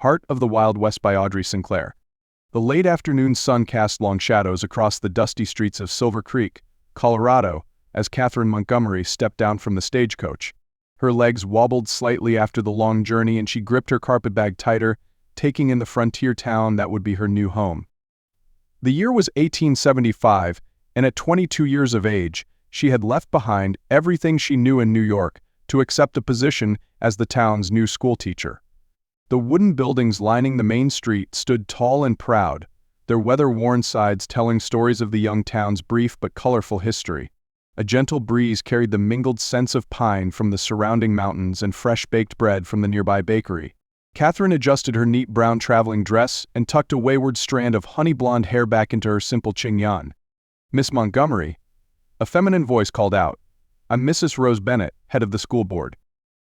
Heart of the Wild West by Audrey Sinclair. The late afternoon sun cast long shadows across the dusty streets of Silver Creek, Colorado, as Katherine Montgomery stepped down from the stagecoach. Her legs wobbled slightly after the long journey and she gripped her carpetbag tighter, taking in the frontier town that would be her new home. The year was 1875, and at 22 years of age, she had left behind everything she knew in New York to accept a position as the town's new schoolteacher. The wooden buildings lining the main street stood tall and proud, their weather-worn sides telling stories of the young town's brief but colorful history. A gentle breeze carried the mingled scents of pine from the surrounding mountains and fresh-baked bread from the nearby bakery. Katherine adjusted her neat brown traveling dress and tucked a wayward strand of honey-blonde hair back into her simple chignon. "Miss Montgomery," a feminine voice called out. "I'm Mrs. Rose Bennett, head of the school board."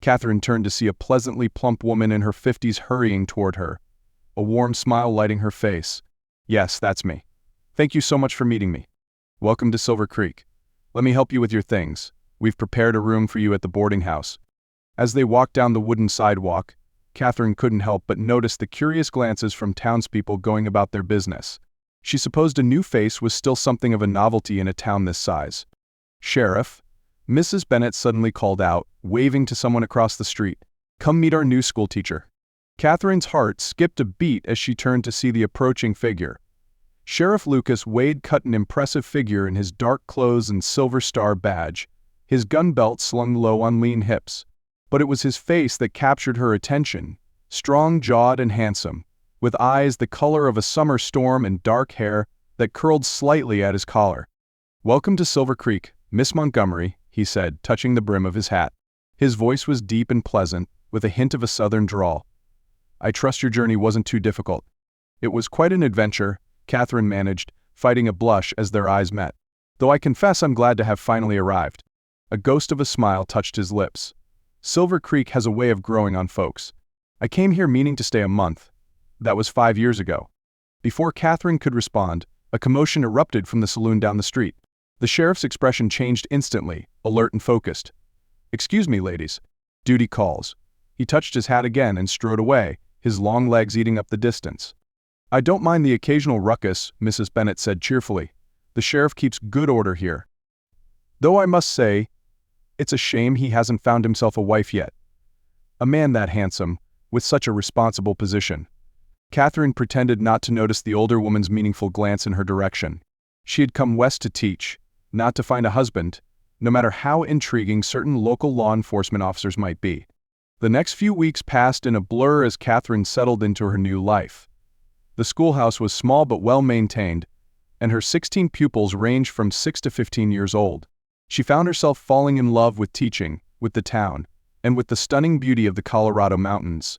Katherine turned to see a pleasantly plump woman in her 50s hurrying toward her, a warm smile lighting her face. "Yes, that's me. Thank you so much for meeting me. Welcome to Silver Creek. Let me help you with your things. We've prepared a room for you at the boarding house." As they walked down the wooden sidewalk, Katherine couldn't help but notice the curious glances from townspeople going about their business. She supposed a new face was still something of a novelty in a town this size. "Sheriff," Mrs. Bennett suddenly called out, waving to someone across the street. "Come meet our new schoolteacher." Katherine's heart skipped a beat as she turned to see the approaching figure. Sheriff Lucas Wade cut an impressive figure in his dark clothes and silver star badge, his gun belt slung low on lean hips. But it was his face that captured her attention, strong-jawed and handsome, with eyes the color of a summer storm and dark hair that curled slightly at his collar. "Welcome to Silver Creek, Miss Montgomery," he said, touching the brim of his hat. His voice was deep and pleasant, with a hint of a southern drawl. "I trust your journey wasn't too difficult." "It was quite an adventure," Katherine managed, fighting a blush as their eyes met. "Though I confess I'm glad to have finally arrived." A ghost of a smile touched his lips. "Silver Creek has a way of growing on folks. I came here meaning to stay a month. That was 5 years ago." Before Katherine could respond, a commotion erupted from the saloon down the street. The sheriff's expression changed instantly, alert and focused. "Excuse me, ladies. Duty calls." He touched his hat again and strode away, his long legs eating up the distance. "I don't mind the occasional ruckus," Mrs. Bennett said cheerfully. "The sheriff keeps good order here. Though I must say, it's a shame he hasn't found himself a wife yet. A man that handsome, with such a responsible position." Katherine pretended not to notice the older woman's meaningful glance in her direction. She had come west to teach, not to find a husband, no matter how intriguing certain local law enforcement officers might be. The next few weeks passed in a blur as Katherine settled into her new life. The schoolhouse was small but well-maintained, and her 16 pupils ranged from 6 to 15 years old. She found herself falling in love with teaching, with the town, and with the stunning beauty of the Colorado mountains.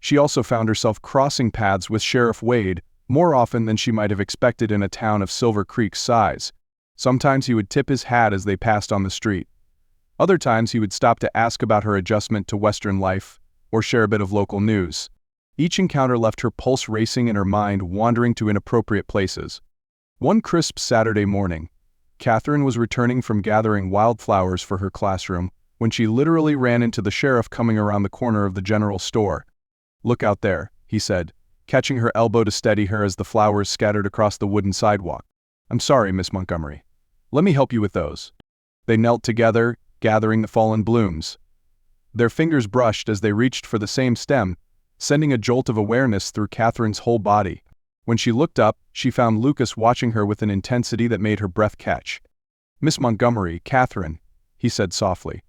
She also found herself crossing paths with Sheriff Wade more often than she might have expected in a town of Silver Creek's size. Sometimes he would tip his hat as they passed on the street. Other times he would stop to ask about her adjustment to Western life or share a bit of local news. Each encounter left her pulse racing and her mind wandering to inappropriate places. One crisp Saturday morning, Katherine was returning from gathering wildflowers for her classroom when she literally ran into the sheriff coming around the corner of the general store. "Look out there," he said, catching her elbow to steady her as the flowers scattered across the wooden sidewalk. "I'm sorry, Miss Montgomery. Let me help you with those." They knelt together, gathering the fallen blooms. Their fingers brushed as they reached for the same stem, sending a jolt of awareness through Katherine's whole body. When she looked up, she found Lucas watching her with an intensity that made her breath catch. "Miss Montgomery, Katherine," he said softly,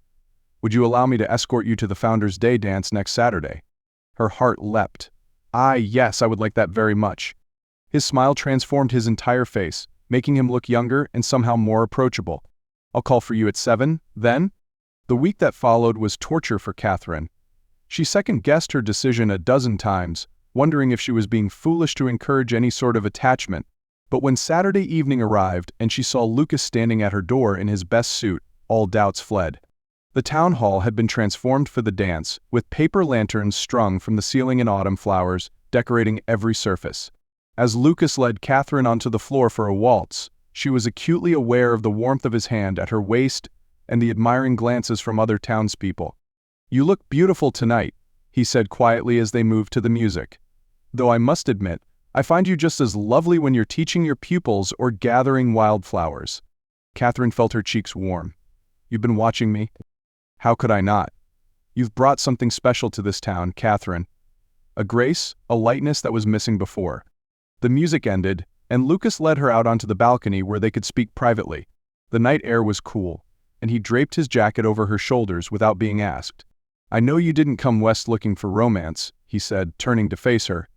"would you allow me to escort you to the Founders' Day dance next Saturday?" Her heart leapt. Yes, I would like that very much." His smile transformed his entire face, making him look younger and somehow more approachable. "I'll call for you at 7, then?" The week that followed was torture for Katherine. She second-guessed her decision a dozen times, wondering if she was being foolish to encourage any sort of attachment. But when Saturday evening arrived and she saw Lucas standing at her door in his best suit, all doubts fled. The town hall had been transformed for the dance, with paper lanterns strung from the ceiling and autumn flowers decorating every surface. As Lucas led Katherine onto the floor for a waltz, she was acutely aware of the warmth of his hand at her waist and the admiring glances from other townspeople. "You look beautiful tonight," he said quietly as they moved to the music. Though I must admit, I find you just as lovely when you're teaching your pupils or gathering wildflowers." Katherine felt her cheeks warm. "You've been watching me?" "How could I not? You've brought something special to this town, Katherine. A grace, a lightness that was missing before." The music ended, and Lucas led her out onto the balcony where they could speak privately. The night air was cool, and he draped his jacket over her shoulders without being asked. "I know you didn't come west looking for romance," he said, turning to face her.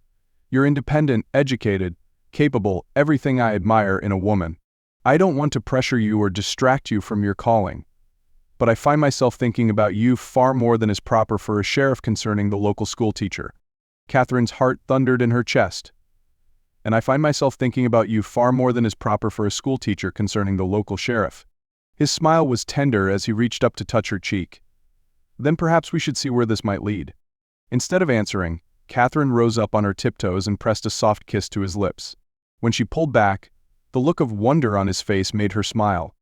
"You're independent, educated, capable, everything I admire in a woman. I don't want to pressure you or distract you from your calling. But I find myself thinking about you far more than is proper for a sheriff concerning the local schoolteacher." Katherine's heart thundered in her chest. "And I find myself thinking about you far more than is proper for a schoolteacher concerning the local sheriff." His smile was tender as he reached up to touch her cheek. "Then perhaps we should see where this might lead." Instead of answering, Katherine rose up on her tiptoes and pressed a soft kiss to his lips. When she pulled back, the look of wonder on his face made her smile.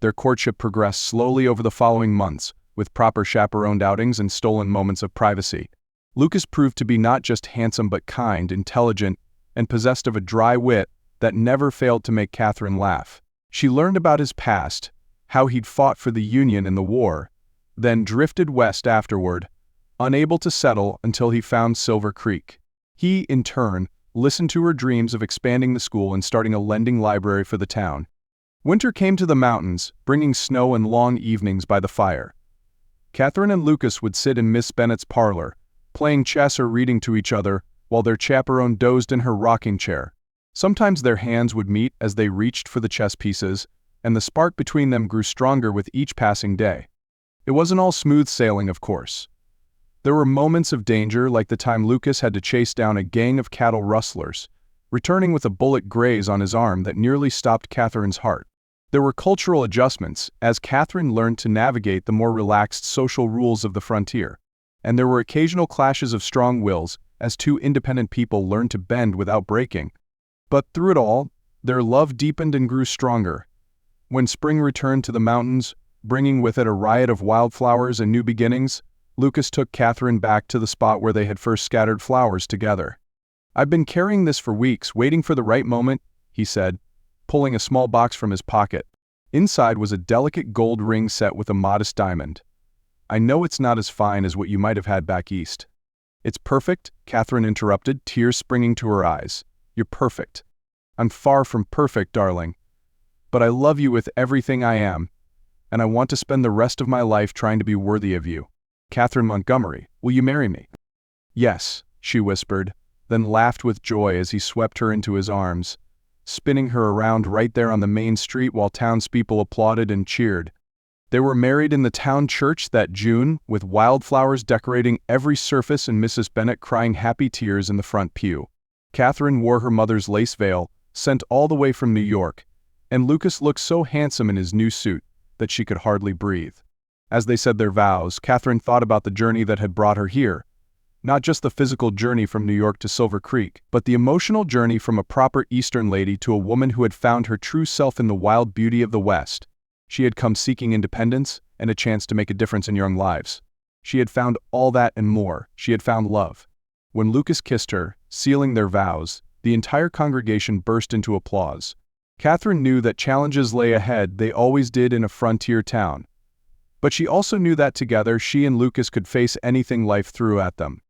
Their courtship progressed slowly over the following months, with proper chaperoned outings and stolen moments of privacy. Lucas proved to be not just handsome but kind, intelligent, and possessed of a dry wit that never failed to make Katherine laugh. She learned about his past, how he'd fought for the Union in the war, then drifted west afterward, unable to settle until he found Silver Creek. He, in turn, listened to her dreams of expanding the school and starting a lending library for the town. Winter came to the mountains, bringing snow and long evenings by the fire. Katherine and Lucas would sit in Miss Bennet's parlor, playing chess or reading to each other, while their chaperone dozed in her rocking chair. Sometimes their hands would meet as they reached for the chess pieces, and the spark between them grew stronger with each passing day. It wasn't all smooth sailing, of course. There were moments of danger, like the time Lucas had to chase down a gang of cattle rustlers, returning with a bullet graze on his arm that nearly stopped Katherine's heart. There were cultural adjustments, as Katherine learned to navigate the more relaxed social rules of the frontier. And there were occasional clashes of strong wills, as two independent people learned to bend without breaking. But through it all, their love deepened and grew stronger. When spring returned to the mountains, bringing with it a riot of wildflowers and new beginnings, Lucas took Katherine back to the spot where they had first scattered flowers together. "I've been carrying this for weeks, waiting for the right moment," he said, pulling a small box from his pocket. Inside was a delicate gold ring set with a modest diamond. "I know it's not as fine as what you might have had back east." "It's perfect," Katherine interrupted, tears springing to her eyes. "You're perfect." "I'm far from perfect, darling. But I love you with everything I am, and I want to spend the rest of my life trying to be worthy of you. Katherine Montgomery, will you marry me?" "Yes," she whispered, then laughed with joy as he swept her into his arms, spinning her around right there on the main street while townspeople applauded and cheered. They were married in the town church that June, with wildflowers decorating every surface and Mrs. Bennet crying happy tears in the front pew. Katherine wore her mother's lace veil, sent all the way from New York, and Lucas looked so handsome in his new suit that she could hardly breathe. As they said their vows, Katherine thought about the journey that had brought her here. Not just the physical journey from New York to Silver Creek, but the emotional journey from a proper Eastern lady to a woman who had found her true self in the wild beauty of the West. She had come seeking independence and a chance to make a difference in young lives. She had found all that and more. She had found love. When Lucas kissed her, sealing their vows, the entire congregation burst into applause. Katherine knew that challenges lay ahead, they always did in a frontier town. But she also knew that together she and Lucas could face anything life threw at them.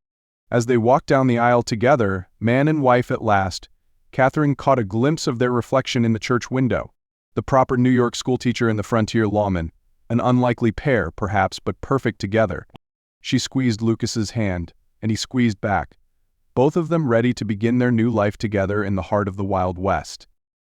As they walked down the aisle together, man and wife at last, Katherine caught a glimpse of their reflection in the church window. The proper New York schoolteacher and the frontier lawman, an unlikely pair, perhaps, but perfect together. She squeezed Lucas's hand, and he squeezed back, both of them ready to begin their new life together in the heart of the Wild West.